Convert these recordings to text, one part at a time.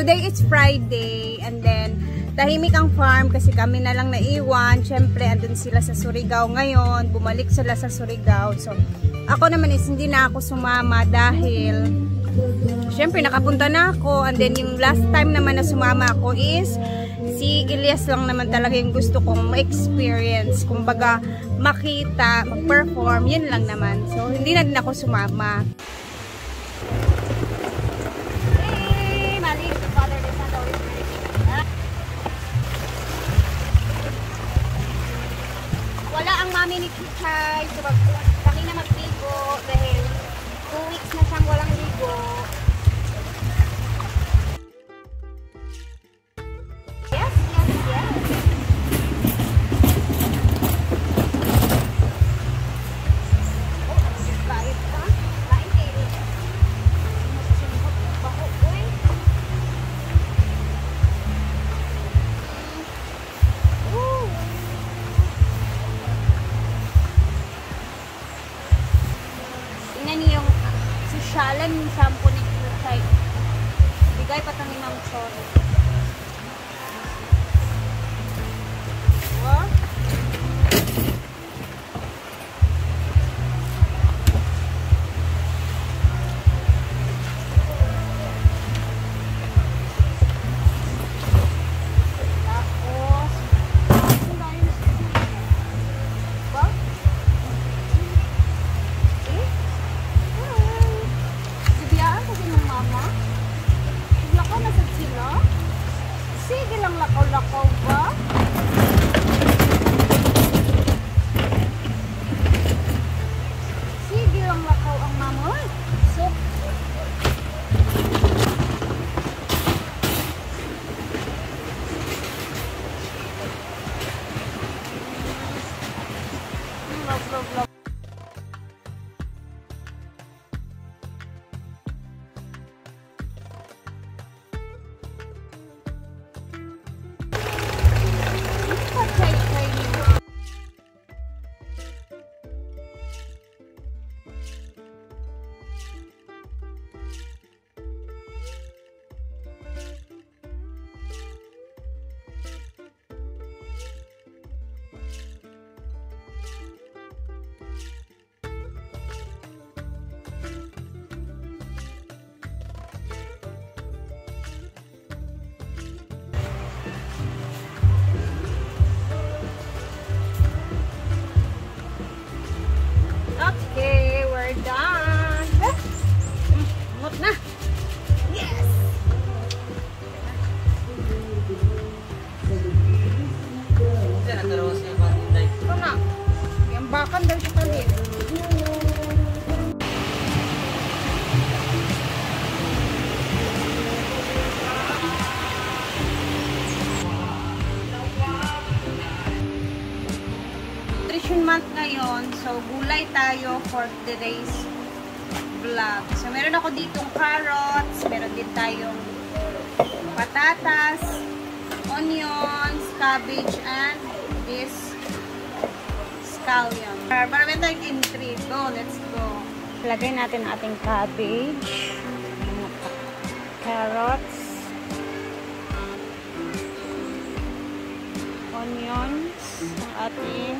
today is Friday, and then tahimik ang farm kasi kami na lang naiwan. Syempre, andun sila sa Surigao ngayon. Bumalik sila sa Surigao. So, ako naman is hindi na ako sumama dahil syempre nakapunta na ako. And then yung last time naman na sumama ako is si Elias lang naman talaga yung gusto kong ma-experience. Kumbaga, makita, mag-perform, yun lang naman. So, hindi na din ako sumama. Wala ang mami ni Kichay. So, kami na magligo dahil 2 weeks na siyang walang ligo. Yes, yes, yes. Oh, ang bait ka. Kain kayo. Baho, uy. Tingnan niyo yung sosyalan yung shampoo ni Kichay. Bigay pa ni Ma'am Choro. Oh. Tapos ba? Sibiyaan kasi ng mama. Lakaw na sa sila. Sige lang lakaw-lakaw ba? Sige lang lakaw ang mama. So, love. Okay, we're done. Mut na. Yes. Ito na. Yung bakan daw siya kalit. Nutrition month ngayon, so gulay tayo for today's vlog. So meron ako ditong carrots, meron din tayong patatas, onions, cabbage, and this scallion. Marami tayong entry. Go, let's go. Lagay natin ang ating cabbage, carrots, onions, ang ating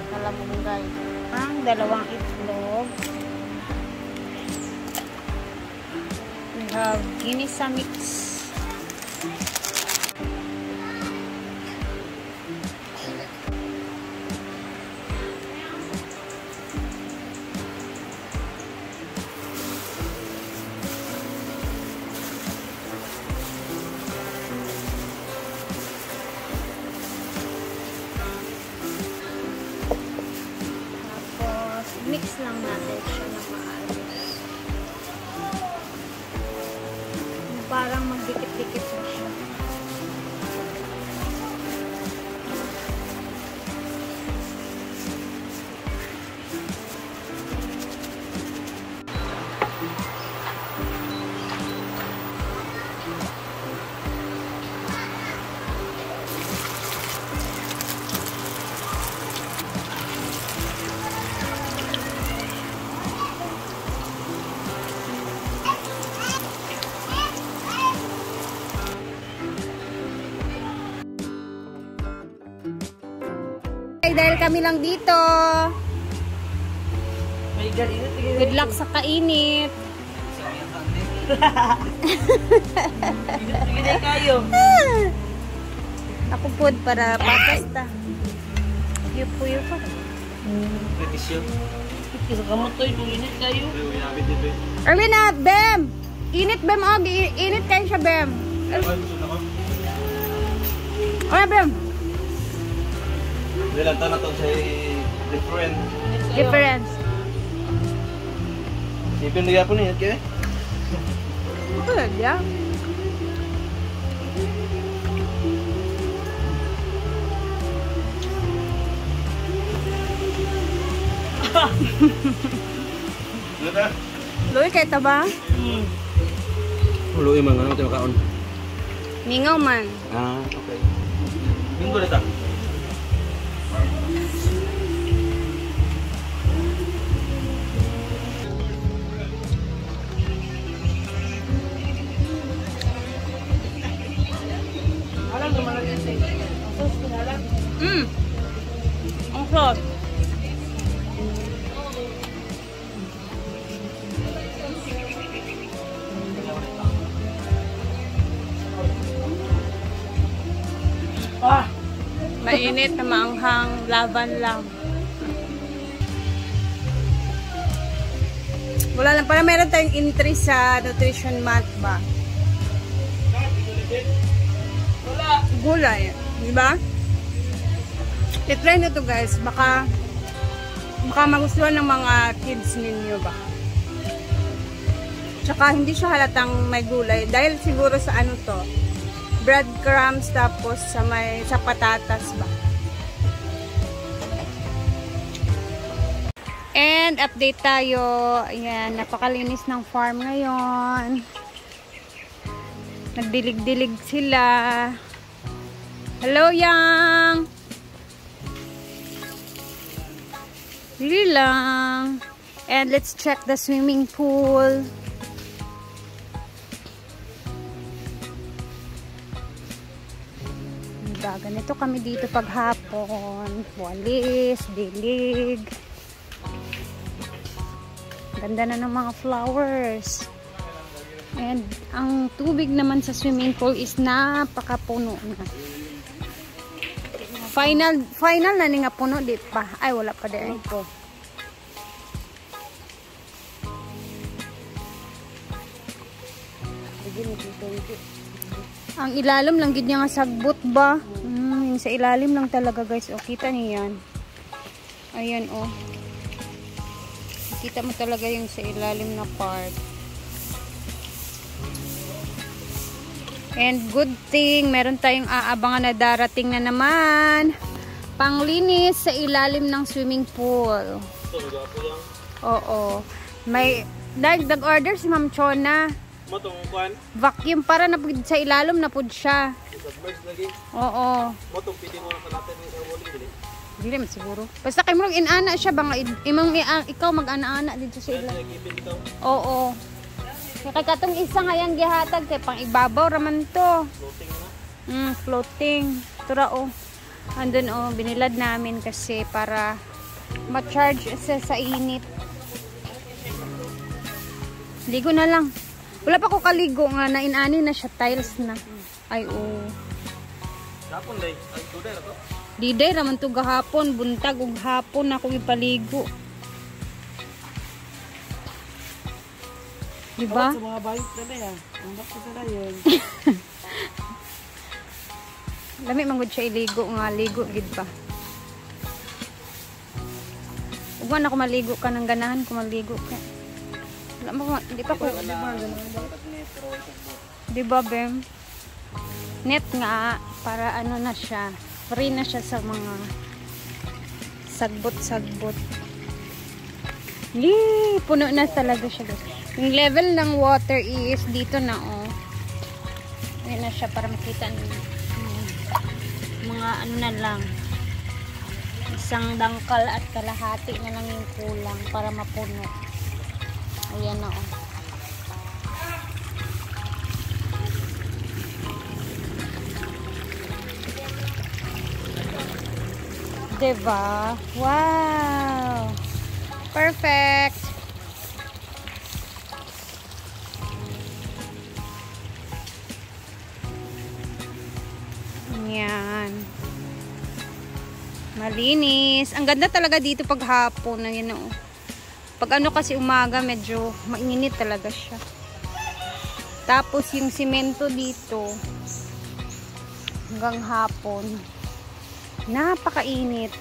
kalamunggay. Ang dalawang itlog. We have ginisa mix. Mix lang natin siya na maayos. Parang magdikit-dikit na siya. dahil kami lang dito. May galinit. Good luck sa kainit. Init kayo. Ako po para papasta. Yupo pa. Petisyo. Kira ka mo to, init kayo. Erwina, Bem! Init, Bem. Oh, init kayo siya, Bem. Oh, Bem. Ilan taon na to sa Difference. Sipin na po niya, kaya? Ito lang, ya. Luwi kayo ta ba? Luwi man, ano tayo makaon? Ningaw man. Ah, okay. Minggo na ta? Ang sauce. Mainit na maanghang, laban lang. Wala lang, para meron tayong entry sa nutrition month ba? Gulay, di ba? I-try nyo to guys, baka magustuhan ng mga kids ninyo ba? Tsaka hindi siya halatang may gulay dahil siguro sa ano to, breadcrumbs tapos sa patatas ba? And update tayo. Ayan, napakalinis ng farm ngayon. Nagdilig-dilig sila. Hello, Yang! Dili lang. And let's check the swimming pool. Ganito kami dito paghapon. Walis, dilig. Ganda na ng mga flowers. And ang tubig naman sa swimming pool is napakapuno na. Final na ni nga puno, di pa. Ay, wala pa din. Ang ilalim lang gid niya nga sagbot ba? Yung sa ilalim lang talaga guys. O, kita niyo yan. Ayan o. Kita mo talaga yung sa ilalim na part. And good thing, meron tayong aabangan na darating na naman. Panglinis sa ilalim ng swimming pool. Oo. May dagdag order si Ma'am Chona. Vacuum para na sa ilalim na pud siya. Oo. Dili man siguro. Basta kay mo inana siya bang imong ikaw mag-ana-ana dito sa ilalim. Oo. Kaya katong isa nga yang gihatag kay pang ibabaw raman to. Floating na. Floating. Tura o. Andun o, binilad namin kasi para ma-charge sa init. Ligo na lang. Wala pa ko kaligo nga na inani na siya, tiles na. Ay o. Hapon day, ay today na to. Diday raman to gahapon, buntag ug hapon ako ipaligo. Diba? Sa mga bayot na yan. Ang bakit na yun. Lami manggod siya iligo nga, ligo gid pa. Ugwan ako maligo ka ng ganahan ko maligo ka. Wala mo, di pa ko. Diba, Bem? Net nga, para ano na siya. Free na siya sa mga sagbot-sagbot. Puno na talaga siya. Yung level ng water is dito na oh. Ayan na siya para makita niyo. Mga ano na lang. Isang dangkal at kalahati na lang yung kulang para mapuno. Ayan na oh. Diba? Wow! Perfect! Yan. Malinis. Ang ganda talaga dito pag hapon. Ayan, oh. Pag ano kasi umaga, medyo mainit talaga siya. Tapos yung simento dito, hanggang hapon, napakainit.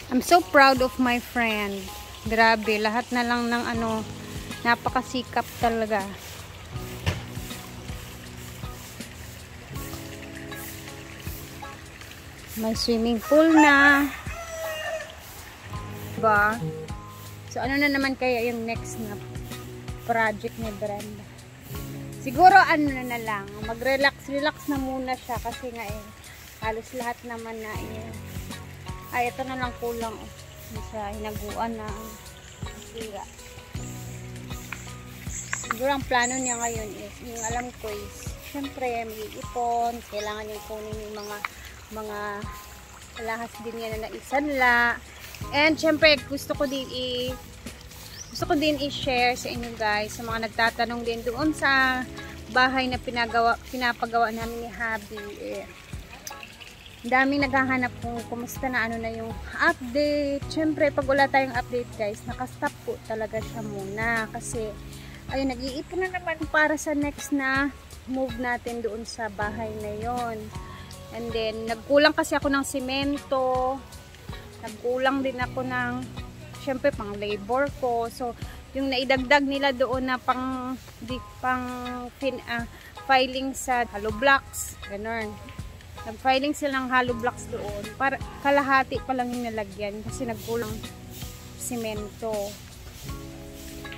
I'm so proud of my friend. Grabe, lahat na lang ng ano, napakasikap talaga. May swimming pool na. Diba? So, ano na naman kaya yung next na project ni Brenda? Siguro, ano na lang. Mag-relax na muna siya. Kasi nga halos lahat naman na ay, ito na lang kulang. Sa hinaguan na sira. Siguro, ang plano niya ngayon is, yung alam ko is, syempre, may ipon. Kailangan yung kunin yung mga alahas din yan na naisanla. And syempre gusto ko din i-share sa inyo guys, sa mga nagtatanong din doon sa bahay na pinapagawa namin ni Habi. Daming naghahanap kung kumusta na ano na yung update. Syempre pag wala tayong update guys, nakastop po talaga siya muna kasi ayun, nag-iipon na naman para sa next na move natin doon sa bahay na yon. And then, nagkulang kasi ako ng simento. Nagkulang din ako ng, syempre, pang labor ko. So, yung naidagdag nila doon na filing sa hollow blocks. Ganun. Nag-filing sila ng hollow blocks doon. Para, kalahati pa lang yung nalagyan kasi nagkulang simento.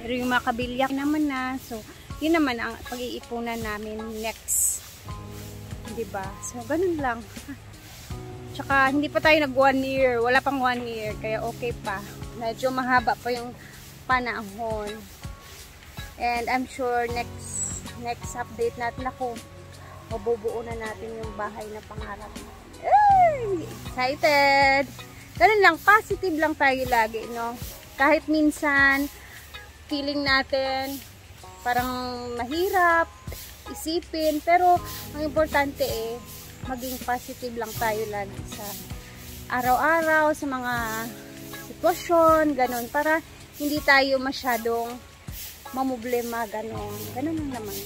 Pero yung mga kabilyak naman na. So, yun naman ang pag-iipunan namin next. Diba? So, ganun lang. Tsaka, hindi pa tayo nag 1 year. Wala pang 1 year. Kaya, okay pa. Medyo mahaba pa yung panahon. And, I'm sure, next update natin ako, mabubuo na natin yung bahay na pangarap natin. Ay! Excited! Ganun lang. Positive lang tayo lagi, no? Kahit minsan, feeling natin, parang mahirap, isipin, pero ang importante maging positive lang tayo lagi sa araw-araw, sa mga sitwasyon, ganun, para hindi tayo masyadong mamoblema, ganun lang naman.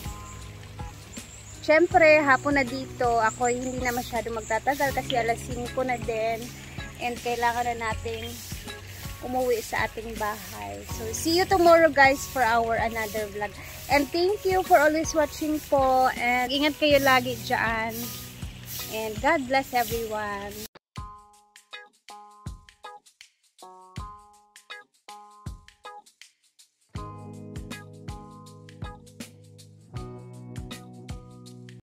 Syempre, hapon na dito, ako hindi na masyadong magtatagal kasi alas 5 na din and kailangan na natin umuwi sa ating bahay. So, see you tomorrow guys for our another vlog. And thank you for always watching po. And ingat kayo lagi dyan. And God bless everyone.